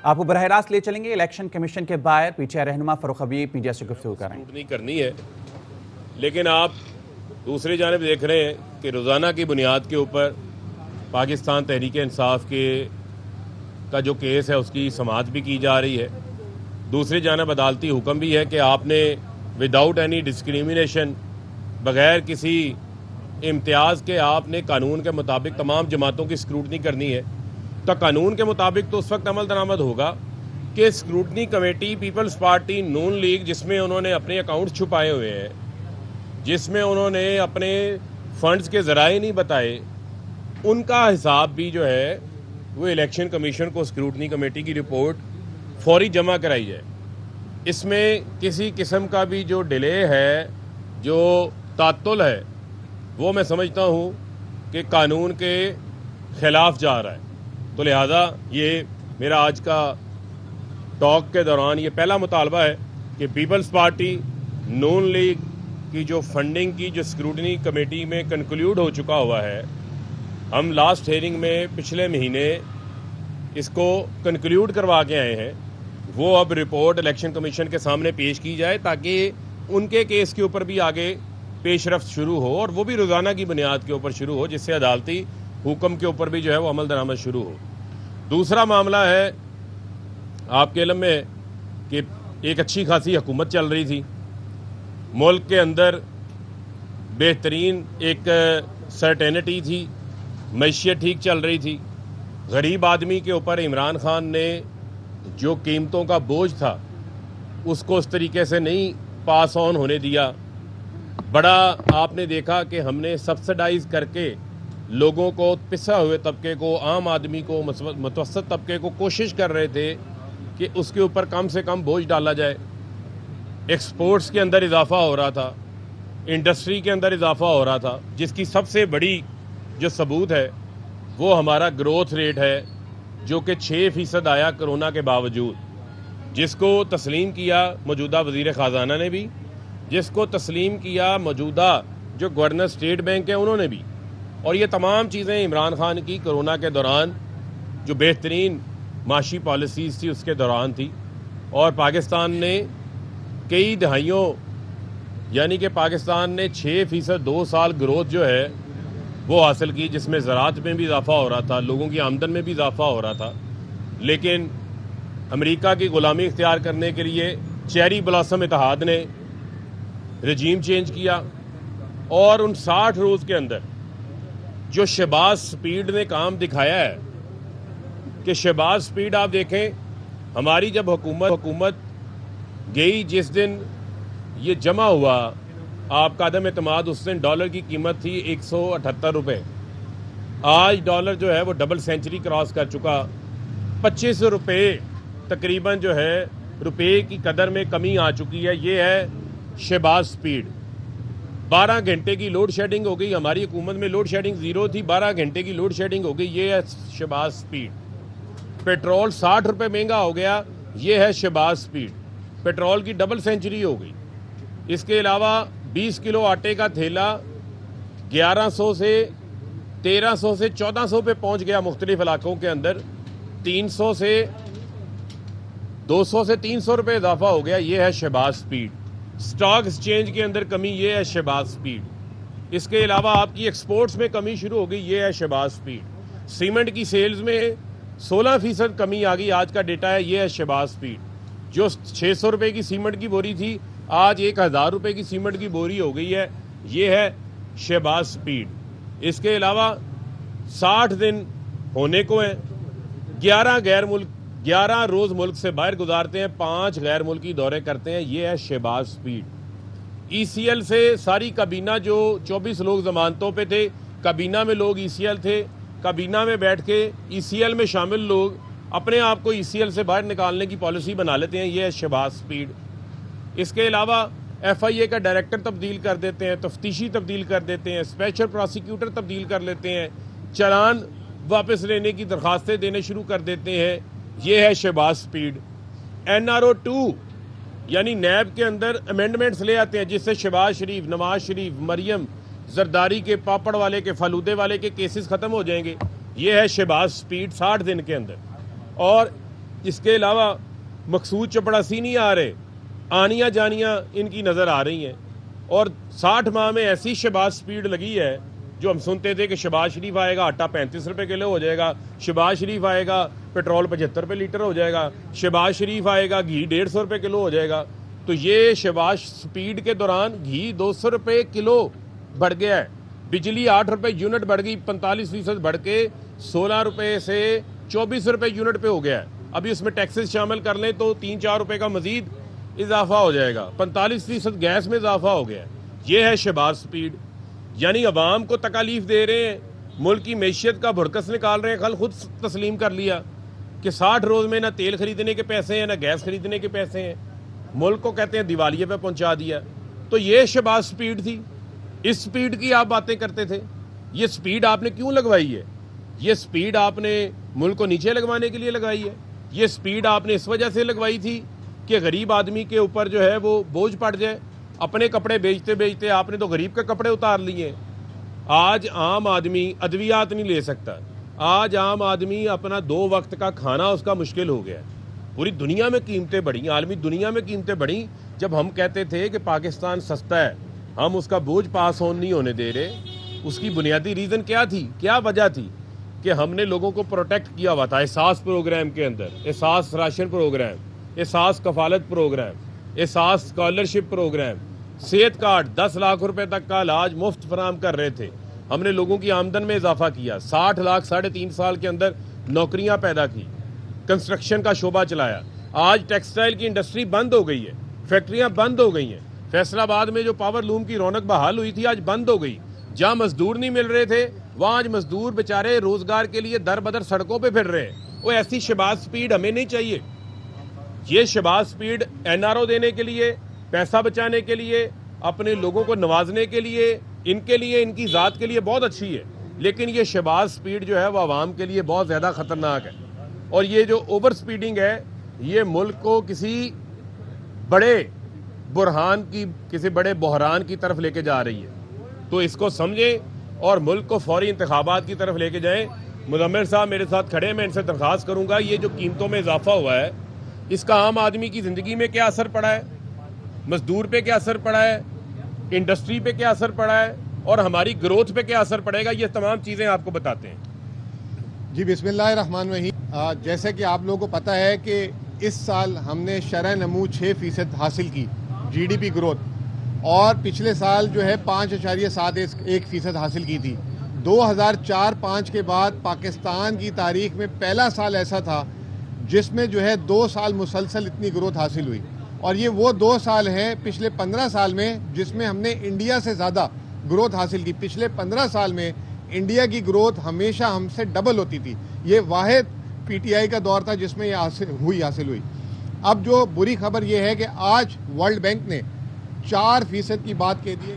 آپ کو براہ راست لے چلیں گے الیکشن کمیشن کے باہر. پی ٹی آئی رہنما فاروق حبیب میڈیا سے گفتگو کر رہے ہیں. نہیں کرنی ہے، لیکن آپ دوسری جانب دیکھ رہے ہیں کہ روزانہ کی بنیاد کے اوپر پاکستان تحریک انصاف کا جو کیس ہے اس کی سماعت بھی کی جا رہی ہے. دوسری جانب عدالتی حکم بھی ہے کہ آپ نے وداؤٹ اینی ڈسکریمنیشن، بغیر کسی امتیاز کے آپ نے قانون کے مطابق تمام جماعتوں کی اسکروٹنی کرنی ہے. تو قانون کے مطابق تو اس وقت عمل درآمد ہوگا کہ اسکروٹنی کمیٹی پیپلز پارٹی نون لیگ، جس میں انہوں نے اپنے اکاؤنٹ چھپائے ہوئے ہیں، جس میں انہوں نے اپنے فنڈز کے ذرائع نہیں بتائے، ان کا حساب بھی جو ہے وہ الیکشن کمیشن کو اسکروٹنی کمیٹی کی رپورٹ فوری جمع کرائی جائے. اس میں کسی قسم کا بھی جو ڈیلے ہے، جو تعطل ہے، وہ میں سمجھتا ہوں کہ قانون کے خلاف جا رہا ہے. تو لہٰذا یہ میرا آج کا ٹاک کے دوران یہ پہلا مطالبہ ہے کہ پیپلز پارٹی نون لیگ کی جو فنڈنگ کی جو اسکروٹنی کمیٹی میں کنکلیوڈ ہو چکا ہوا ہے، ہم لاسٹ ہیئرنگ میں پچھلے مہینے اس کو کنکلیوڈ کروا کے آئے ہیں، وہ اب رپورٹ الیکشن کمیشن کے سامنے پیش کی جائے تاکہ ان کے کیس کے اوپر بھی آگے پیش رفت شروع ہو، اور وہ بھی روزانہ کی بنیاد کے اوپر شروع ہو، جس سے عدالتی حکم کے اوپر بھی جو ہے وہ عمل درآمد شروع ہو. دوسرا معاملہ ہے، آپ کے علم میں کہ ایک اچھی خاصی حکومت چل رہی تھی، ملک کے اندر بہترین ایک سرٹینٹی تھی، معیشت ٹھیک چل رہی تھی. غریب آدمی کے اوپر عمران خان نے جو قیمتوں کا بوجھ تھا اس کو اس طریقے سے نہیں پاس آن ہونے دیا. بڑا آپ نے دیکھا کہ ہم نے سبسڈائز کر کے لوگوں کو، پسا ہوئے طبقے کو، عام آدمی کو، متوسط طبقے کو کوشش کر رہے تھے کہ اس کے اوپر کم سے کم بوجھ ڈالا جائے. ایکسپورٹس کے اندر اضافہ ہو رہا تھا، انڈسٹری کے اندر اضافہ ہو رہا تھا، جس کی سب سے بڑی جو ثبوت ہے وہ ہمارا گروتھ ریٹ ہے، جو کہ 6% آیا کرونا کے باوجود، جس کو تسلیم کیا موجودہ وزیر خزانہ نے بھی، جس کو تسلیم کیا موجودہ جو گورنر اسٹیٹ بینک ہے انہوں نے بھی. اور یہ تمام چیزیں عمران خان کی کرونا کے دوران جو بہترین معاشی پالیسیز تھی اس کے دوران تھی. اور پاکستان نے کئی دہائیوں، یعنی کہ پاکستان نے 6% 2 سال گروتھ جو ہے وہ حاصل کی، جس میں زراعت میں بھی اضافہ ہو رہا تھا، لوگوں کی آمدن میں بھی اضافہ ہو رہا تھا. لیکن امریکہ کی غلامی اختیار کرنے کے لیے چیری بلاسم اتحاد نے رجیم چینج کیا، اور ان 60 روز کے اندر جو شہباز سپیڈ نے کام دکھایا ہے کہ شہباز سپیڈ آپ دیکھیں، ہماری جب حکومت گئی، جس دن یہ جمع ہوا آپ کا عدم اعتماد، اس دن ڈالر کی قیمت تھی 178 روپے. آج ڈالر جو ہے وہ ڈبل سینچری کراس کر چکا، 25 روپے تقریباً جو ہے روپے کی قدر میں کمی آ چکی ہے. یہ ہے شہباز سپیڈ. 12 گھنٹے کی لوڈ شیڈنگ ہو گئی، ہماری حکومت میں لوڈ شیڈنگ 0 تھی، 12 گھنٹے کی لوڈ شیڈنگ ہو گئی. یہ ہے شہباز سپیڈ. پیٹرول 60 روپے مہنگا ہو گیا، یہ ہے شہباز سپیڈ. پیٹرول کی ڈبل سینچری ہو گئی. اس کے علاوہ 20 کلو آٹے کا تھیلا 1100 سے 1300 سے 1400 پہ پہنچ گیا مختلف علاقوں کے اندر. 200 سے 300 روپے اضافہ ہو گیا. یہ ہے شہباز سپیڈ. سٹاک ایکسچینج کے اندر کمی، یہ ہے شہباز سپیڈ. اس کے علاوہ آپ کی ایکسپورٹس میں کمی شروع ہو گئی، یہ ہے شہباز سپیڈ. سیمنٹ کی سیلز میں 16% کمی آ گئی، آج کا ڈیٹا ہے، یہ ہے شہباز سپیڈ. جو 600 روپے کی سیمنٹ کی بوری تھی آج 1000 روپے کی سیمنٹ کی بوری ہو گئی ہے، یہ ہے شہباز سپیڈ. اس کے علاوہ 60 دن ہونے کو ہیں، 11 روز ملک سے باہر گزارتے ہیں، 5 غیر ملکی دورے کرتے ہیں، یہ ہے شہباز سپیڈ. ای سی ایل سے ساری کابینہ جو 24 لوگ ضمانتوں پہ تھے، کابینہ میں لوگ ای سی ایل تھے، کابینہ میں بیٹھ کے ای سی ایل میں شامل لوگ اپنے آپ کو ای سی ایل سے باہر نکالنے کی پالیسی بنا لیتے ہیں، یہ ہے شہباز سپیڈ. اس کے علاوہ ایف آئی اے کا ڈائریکٹر تبدیل کر دیتے ہیں، تفتیشی تبدیل کر دیتے ہیں، اسپیشل پراسیکیوٹر تبدیل کر لیتے ہیں، چلان واپس لینے کی درخواستیں دینے شروع کر دیتے ہیں، یہ ہے Shehbaz speed. N R O 2 یعنی نیب کے اندر امینڈمنٹس لے آتے ہیں جس سے شہباز شریف، نواز شریف، مریم، زرداری کے، پاپڑ والے کے، فلودے والے کے کیسز ختم ہو جائیں گے، یہ ہے شہباز سپیڈ 60 دن کے اندر. اور اس کے علاوہ مقصود چپڑاسی نہیں آ رہے، آنیاں جانیاں ان کی نظر آ رہی ہیں. اور 60 ماہ میں ایسی شہباز سپیڈ لگی ہے جو ہم سنتے تھے کہ شہباز شریف آئے گا آٹا 35 روپے کلو ہو جائے گا، شہباز شریف آئے گا پیٹرول 75 روپے لیٹر ہو جائے گا، شہباز شریف آئے گا گھی 150 روپے کلو ہو جائے گا. تو یہ شہباز سپیڈ کے دوران گھی 200 روپے کلو بڑھ گیا ہے، بجلی 8 روپے یونٹ بڑھ گئی، 45% بڑھ کے 16 روپے سے 24 روپے یونٹ پہ ہو گیا ہے. ابھی اس میں ٹیکسز شامل کر لیں تو 3-4 روپے کا مزید اضافہ ہو جائے گا، 45% گیس میں اضافہ ہو گیا ہے. یہ ہے شہباز سپیڈ. یعنی عوام کو تکالیف دے رہے ہیں، ملک کی معیشت کا بھرکس نکال رہے ہیں. کل خود تسلیم کر لیا کہ 60 روز میں نہ تیل خریدنے کے پیسے ہیں نہ گیس خریدنے کے پیسے ہیں. ملک کو کہتے ہیں دیوالیے پہ پہنچا دیا. تو یہ شہباز سپیڈ تھی. اس سپیڈ کی آپ باتیں کرتے تھے. یہ سپیڈ آپ نے کیوں لگوائی ہے؟ یہ سپیڈ آپ نے ملک کو نیچے لگوانے کے لیے لگائی ہے. یہ سپیڈ آپ نے اس وجہ سے لگوائی تھی کہ غریب آدمی کے اوپر جو ہے وہ بوجھ پڑ جائے. اپنے کپڑے بیچتے بیچتے آپ نے تو غریب کے کپڑے اتار لیے. آج عام آدمی ادویات نہیں لے سکتا. آج عام آدمی اپنا 2 وقت کا کھانا اس کا مشکل ہو گیا. پوری دنیا میں قیمتیں بڑھیں، عالمی دنیا میں قیمتیں بڑھیں. جب ہم کہتے تھے کہ پاکستان سستا ہے، ہم اس کا بوجھ پاس آن نہیں ہونے دے رہے، اس کی بنیادی ریزن کیا تھی، کیا وجہ تھی؟ کہ ہم نے لوگوں کو پروٹیکٹ کیا ہوا تھا احساس پروگرام کے اندر. احساس راشن پروگرام، احساس کفالت پروگرام، احساس اسکالرشپ پروگرام، صحت کارڈ 10 لاکھ روپے تک کا علاج مفت فراہم کر رہے تھے. ہم نے لوگوں کی آمدن میں اضافہ کیا، 60 لاکھ 3.5 سال کے اندر نوکریاں پیدا کی، کنسٹرکشن کا شعبہ چلایا. آج ٹیکسٹائل کی انڈسٹری بند ہو گئی ہے، فیکٹریاں بند ہو گئی ہیں. فیصل آباد میں جو پاور لوم کی رونق بحال ہوئی تھی آج بند ہو گئی. جہاں مزدور نہیں مل رہے تھے وہاں آج مزدور بیچارے روزگار کے لیے در بدر سڑکوں پہ پھر رہے ہیں. وہ ایسی شہباز سپیڈ ہمیں نہیں چاہیے. یہ شہباز سپیڈ NRO دینے کے لیے، پیسہ بچانے کے لیے، اپنے لوگوں کو نوازنے کے لیے، ان کے لیے، ان کی ذات کے لیے بہت اچھی ہے. لیکن یہ شہباز سپیڈ جو ہے وہ عوام کے لیے بہت زیادہ خطرناک ہے. اور یہ جو اوور سپیڈنگ ہے یہ ملک کو کسی بڑے بحران کی طرف لے کے جا رہی ہے. تو اس کو سمجھیں اور ملک کو فوری انتخابات کی طرف لے کے جائیں. مزمل صاحب میرے ساتھ کھڑے ہیں، میں ان سے درخواست کروں گا یہ جو قیمتوں میں اضافہ ہوا ہے اس کا عام آدمی کی زندگی میں کیا اثر پڑا ہے، مزدور پہ کیا اثر پڑا ہے، انڈسٹری پہ کیا اثر پڑا ہے اور ہماری گروتھ پہ کیا اثر پڑے گا، یہ تمام چیزیں آپ کو بتاتے ہیں. جی بسم اللہ الرحمن الرحیم. جیسے کہ آپ لوگوں کو پتہ ہے کہ اس سال ہم نے شرح نمو 6% حاصل کی GDP گروتھ، اور پچھلے سال جو ہے 5.71% حاصل کی تھی. 2004-05 کے بعد پاکستان کی تاریخ میں پہلا سال ایسا تھا جس میں جو ہے 2 سال مسلسل اتنی گروتھ حاصل ہوئی. اور یہ وہ 2 سال ہیں پچھلے 15 سال میں جس میں ہم نے انڈیا سے زیادہ گروتھ حاصل کی. پچھلے 15 سال میں انڈیا کی گروتھ ہمیشہ ہم سے ڈبل ہوتی تھی. یہ واحد PTI کا دور تھا جس میں یہ حاصل ہوئی. اب جو بری خبر یہ ہے کہ آج ورلڈ بینک نے 4% کی بات کہہ دی ہے.